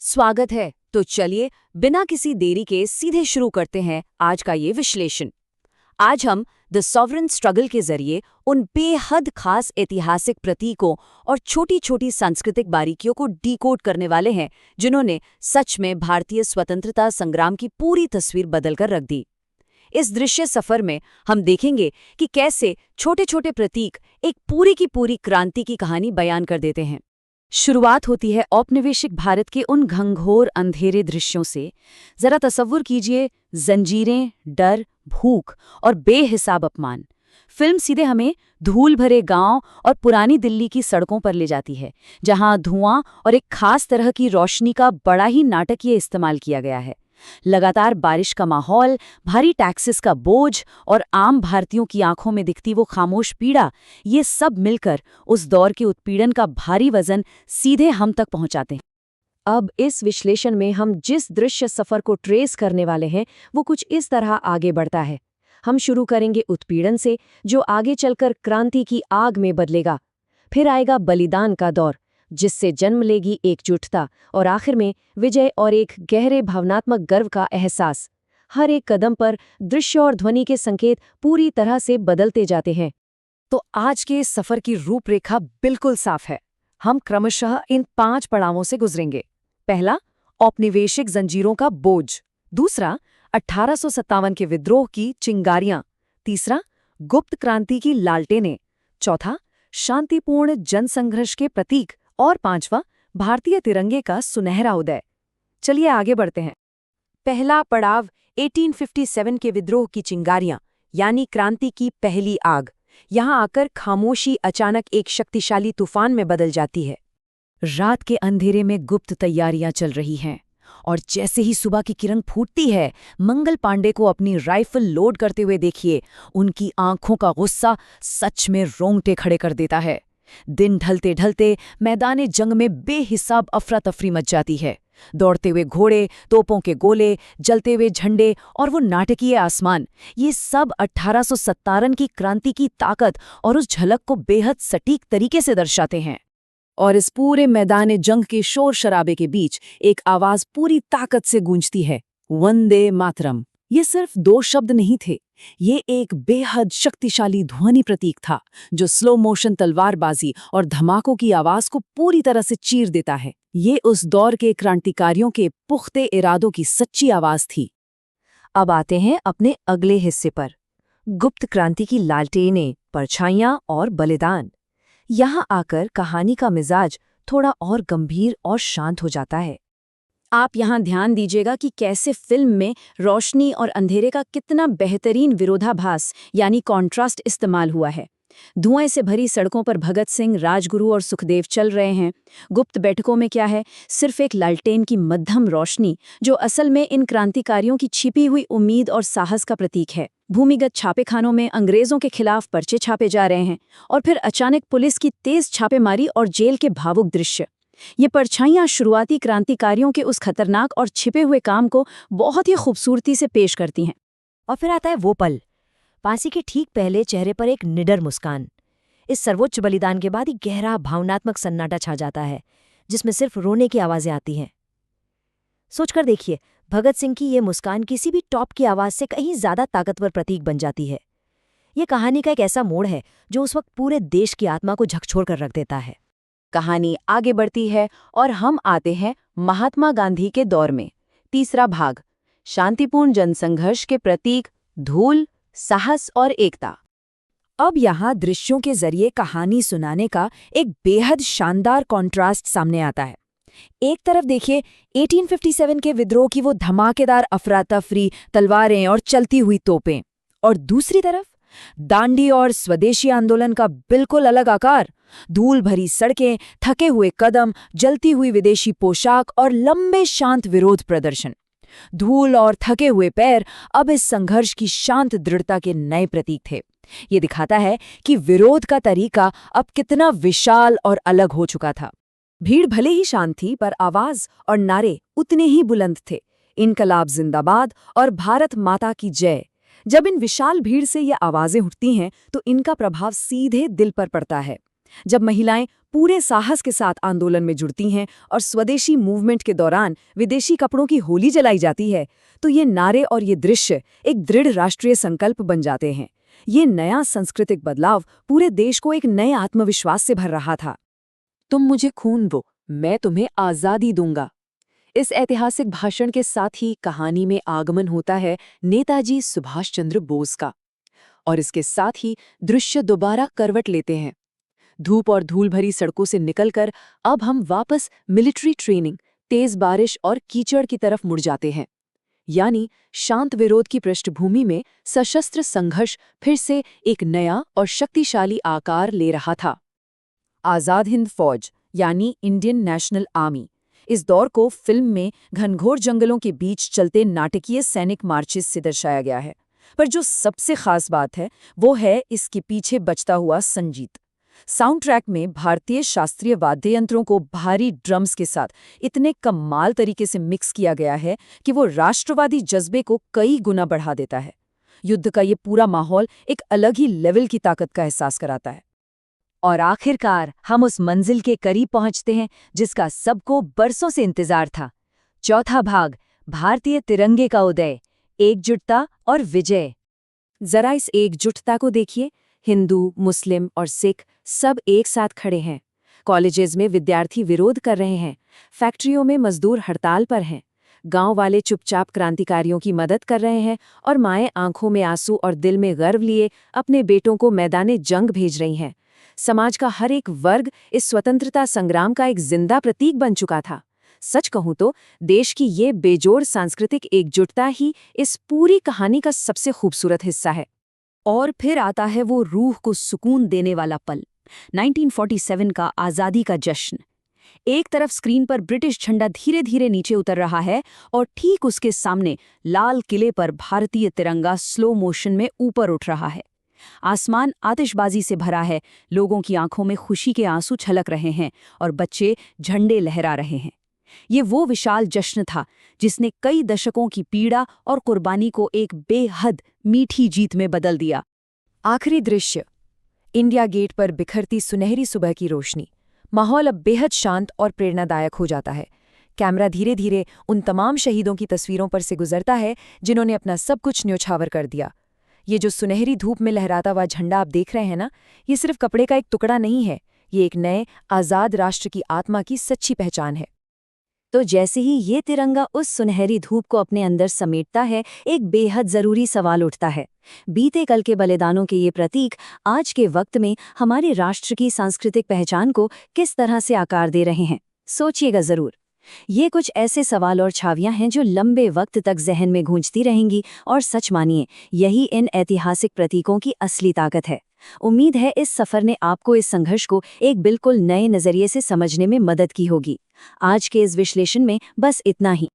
स्वागत है। तो चलिए बिना किसी देरी के सीधे शुरू करते हैं आज का ये विश्लेषण। आज हम द सॉवरेन स्ट्रगल के जरिए उन बेहद खास ऐतिहासिक प्रतीकों और छोटी छोटी सांस्कृतिक बारीकियों को डिकोड करने वाले हैं जिन्होंने सच में भारतीय स्वतंत्रता संग्राम की पूरी तस्वीर बदलकर रख दी। इस दृश्य सफर में हम देखेंगे कि कैसे छोटे छोटे प्रतीक एक पूरी की पूरी क्रांति की कहानी बयान कर देते हैं। शुरुआत होती है औपनिवेशिक भारत के उन घंघोर अंधेरे दृश्यों से। जरा तसव्वुर कीजिए, जंजीरें, डर, भूख और बेहिसाब अपमान। फिल्म सीधे हमें धूल भरे गांव और पुरानी दिल्ली की सड़कों पर ले जाती है, जहां धुआं और एक खास तरह की रोशनी का बड़ा ही नाटकीय इस्तेमाल किया गया है। लगातार बारिश का माहौल, भारी टैक्सेस का बोझ और आम भारतीयों की आंखों में दिखती वो खामोश पीड़ा, ये सब मिलकर उस दौर के उत्पीड़न का भारी वजन सीधे हम तक पहुंचाते हैं। अब इस विश्लेषण में हम जिस दृश्य सफर को ट्रेस करने वाले हैं वो कुछ इस तरह आगे बढ़ता है। हम शुरू करेंगे उत्पीड़न से, जो आगे चलकर क्रांति की आग में बदलेगा। फिर आएगा बलिदान का दौर, जिससे जन्म लेगी एकजुटता, और आखिर में विजय और एक गहरे भावनात्मक गर्व का एहसास। हर एक कदम पर दृश्य और ध्वनि के संकेत पूरी तरह से बदलते जाते हैं। तो आज के इस सफर की रूपरेखा बिल्कुल साफ है। हम क्रमशः इन 5 पड़ावों से गुजरेंगे। पहला, औपनिवेशिक जंजीरों का बोझ। दूसरा, 1857 के विद्रोह की चिंगारियां। तीसरा, गुप्त क्रांति की लालटेनें। चौथा, शांतिपूर्ण जनसंघर्ष के प्रतीक। और पांचवा, भारतीय तिरंगे का सुनहरा उदय। चलिए आगे बढ़ते हैं। पहला पड़ाव 1857 के विद्रोह की चिंगारियां, यानी क्रांति की पहली आग। यहां आकर खामोशी अचानक एक शक्तिशाली तूफान में बदल जाती है। रात के अंधेरे में गुप्त तैयारियां चल रही हैं, और जैसे ही सुबह की किरण फूटती है, मंगल पांडे को अपनी राइफल लोड करते हुए देखिए। उनकी आंखों का गुस्सा सच में रोंगटे खड़े कर देता है। दिन ढलते ढलते मैदाने जंग में बेहिसाब अफरा तफरी मच जाती है। दौड़ते हुए घोड़े, तोपों के गोले, जलते हुए झंडे और वो नाटकीय आसमान, ये सब 1857 की क्रांति की ताकत और उस झलक को बेहद सटीक तरीके से दर्शाते हैं। और इस पूरे मैदाने जंग के शोर शराबे के बीच एक आवाज पूरी ताकत से गूंजती है, वंदे मातरम। ये सिर्फ 2 शब्द नहीं थे, ये एक बेहद शक्तिशाली ध्वनि प्रतीक था जो स्लो मोशन तलवारबाजी और धमाकों की आवाज को पूरी तरह से चीर देता है। ये उस दौर के क्रांतिकारियों के पुख्ते इरादों की सच्ची आवाज थी। अब आते हैं अपने अगले हिस्से पर, गुप्त क्रांति की लालटेनें, परछाइयां और बलिदान। यहाँ आकर कहानी का मिजाज थोड़ा और गंभीर और शांत हो जाता है। आप यहाँ ध्यान दीजिएगा कि कैसे फिल्म में रोशनी और अंधेरे का कितना बेहतरीन विरोधाभास यानी कॉन्ट्रास्ट इस्तेमाल हुआ है। धुएं से भरी सड़कों पर भगत सिंह, राजगुरु और सुखदेव चल रहे हैं। गुप्त बैठकों में क्या है, सिर्फ एक लालटेन की मध्यम रोशनी, जो असल में इन क्रांतिकारियों की छिपी हुई उम्मीद और साहस का प्रतीक है। भूमिगत छापेखानों में अंग्रेजों के खिलाफ पर्चे छापे जा रहे हैं, और फिर अचानक पुलिस की तेज छापेमारी और जेल के भावुक दृश्य। ये परछाइयां शुरुआती क्रांतिकारियों के उस खतरनाक और छिपे हुए काम को बहुत ही खूबसूरती से पेश करती हैं। और फिर आता है वो पल, फांसी के ठीक पहले चेहरे पर एक निडर मुस्कान। इस सर्वोच्च बलिदान के बाद ही गहरा भावनात्मक सन्नाटा छा जाता है, जिसमें सिर्फ रोने की आवाजें आती हैं। सोचकर देखिए, भगत सिंह की ये मुस्कान किसी भी टॉप की आवाज से कहीं ज्यादा ताकतवर प्रतीक बन जाती है। ये कहानी का एक ऐसा मोड़ है जो उस वक्त पूरे देश की आत्मा को झकझोर कर रख देता है। कहानी आगे बढ़ती है और हम आते हैं महात्मा गांधी के दौर में। तीसरा भाग, शांतिपूर्ण जनसंघर्ष के प्रतीक, धूल, साहस और एकता। अब यहाँ दृश्यों के जरिए कहानी सुनाने का एक बेहद शानदार कॉन्ट्रास्ट सामने आता है। एक तरफ देखिए 1857 के विद्रोह की वो धमाकेदार अफरा-तफरी, तलवारें और चलती हुई तोपें, और दूसरी तरफ दांडी और स्वदेशी आंदोलन का बिल्कुल अलग आकार, धूल भरी सड़कें, थके हुए कदम, जलती हुई विदेशी पोशाक और लंबे शांत विरोध प्रदर्शन। धूल और थके हुए पैर अब इस संघर्ष की शांत दृढ़ता के नए प्रतीक थे। ये दिखाता है कि विरोध का तरीका अब कितना विशाल और अलग हो चुका था। भीड़ भले ही शांत थी, पर आवाज और नारे उतने ही बुलंद थे, इनकलाब जिंदाबाद और भारत माता की जय। जब इन विशाल भीड़ से ये आवाजें उठती हैं तो इनका प्रभाव सीधे दिल पर पड़ता है। जब महिलाएं पूरे साहस के साथ आंदोलन में जुड़ती हैं और स्वदेशी मूवमेंट के दौरान विदेशी कपड़ों की होली जलाई जाती है, तो ये नारे और ये दृश्य एक दृढ़ राष्ट्रीय संकल्प बन जाते हैं। ये नया सांस्कृतिक बदलाव पूरे देश को एक नए आत्मविश्वास से भर रहा था। तुम मुझे खून दो, मैं तुम्हें आज़ादी दूंगा। इस ऐतिहासिक भाषण के साथ ही कहानी में आगमन होता है नेताजी सुभाष चंद्र बोस का, और इसके साथ ही दृश्य दोबारा करवट लेते हैं। धूप और धूल भरी सड़कों से निकलकर अब हम वापस मिलिट्री ट्रेनिंग, तेज बारिश और कीचड़ की तरफ मुड़ जाते हैं। यानी शांत विरोध की पृष्ठभूमि में सशस्त्र संघर्ष फिर से एक नया और शक्तिशाली आकार ले रहा था। आज़ाद हिंद फौज यानी इंडियन नेशनल आर्मी, इस दौर को फिल्म में घनघोर जंगलों के बीच चलते नाटकीय सैनिक मार्चेस से दर्शाया गया है। पर जो सबसे खास बात है वो है इसके पीछे बजता हुआ संगीत। साउंड ट्रैक में भारतीय शास्त्रीय वाद्य यंत्रों को भारी ड्रम्स के साथ इतने कमाल तरीके से मिक्स किया गया है कि वो राष्ट्रवादी जज्बे को कई गुना बढ़ा देता है। युद्ध का ये पूरा माहौल एक अलग ही लेवल की ताकत का एहसास कराता है। और आखिरकार हम उस मंजिल के करीब पहुंचते हैं जिसका सबको बरसों से इंतजार था। चौथा भाग, भारतीय तिरंगे का उदय, एकजुटता और विजय। जरा इस एकजुटता को देखिए। हिंदू, मुस्लिम और सिख सब एक साथ खड़े हैं। कॉलेजेस में विद्यार्थी विरोध कर रहे हैं, फैक्ट्रियों में मजदूर हड़ताल पर हैं, गांव वाले चुपचाप क्रांतिकारियों की मदद कर रहे हैं और माएं आंखों में आंसू और दिल में गर्व लिए अपने बेटों को मैदाने जंग भेज रही हैं। समाज का हर एक वर्ग इस स्वतंत्रता संग्राम का एक जिंदा प्रतीक बन चुका था। सच कहूं तो देश की ये बेजोड़ सांस्कृतिक एकजुटता ही इस पूरी कहानी का सबसे खूबसूरत हिस्सा है। और फिर आता है वो रूह को सुकून देने वाला पल, 1947 का आज़ादी का जश्न। एक तरफ स्क्रीन पर ब्रिटिश झंडा धीरे धीरे नीचे उतर रहा है और ठीक उसके सामने लाल किले पर भारतीय तिरंगा स्लो मोशन में ऊपर उठ रहा है। आसमान आतिशबाजी से भरा है, लोगों की आंखों में खुशी के आंसू छलक रहे हैं और बच्चे झंडे लहरा रहे हैं। ये वो विशाल जश्न था जिसने कई दशकों की पीड़ा और कुर्बानी को एक बेहद मीठी जीत में बदल दिया। आखिरी दृश्य, इंडिया गेट पर बिखरती सुनहरी सुबह की रोशनी। माहौल अब बेहद शांत और प्रेरणादायक हो जाता है। कैमरा धीरे धीरे उन तमाम शहीदों की तस्वीरों पर से गुजरता है जिन्होंने अपना सब कुछ न्योछावर कर दिया। ये जो सुनहरी धूप में लहराता हुआ झंडा आप देख रहे हैं ना, ये सिर्फ कपड़े का एक टुकड़ा नहीं है, ये एक नए आज़ाद राष्ट्र की आत्मा की सच्ची पहचान है। तो जैसे ही ये तिरंगा उस सुनहरी धूप को अपने अंदर समेटता है, एक बेहद ज़रूरी सवाल उठता है। बीते कल के बलिदानों के ये प्रतीक आज के वक्त में हमारे राष्ट्र की सांस्कृतिक पहचान को किस तरह से आकार दे रहे हैं? सोचिएगा ज़रूर। ये कुछ ऐसे सवाल और छावियां हैं जो लंबे वक्त तक जहन में गूंजती रहेंगी, और सच मानिए यही इन ऐतिहासिक प्रतीकों की असली ताकत है। उम्मीद है इस सफ़र ने आपको इस संघर्ष को एक बिल्कुल नए नज़रिए से समझने में मदद की होगी। आज के इस विश्लेषण में बस इतना ही।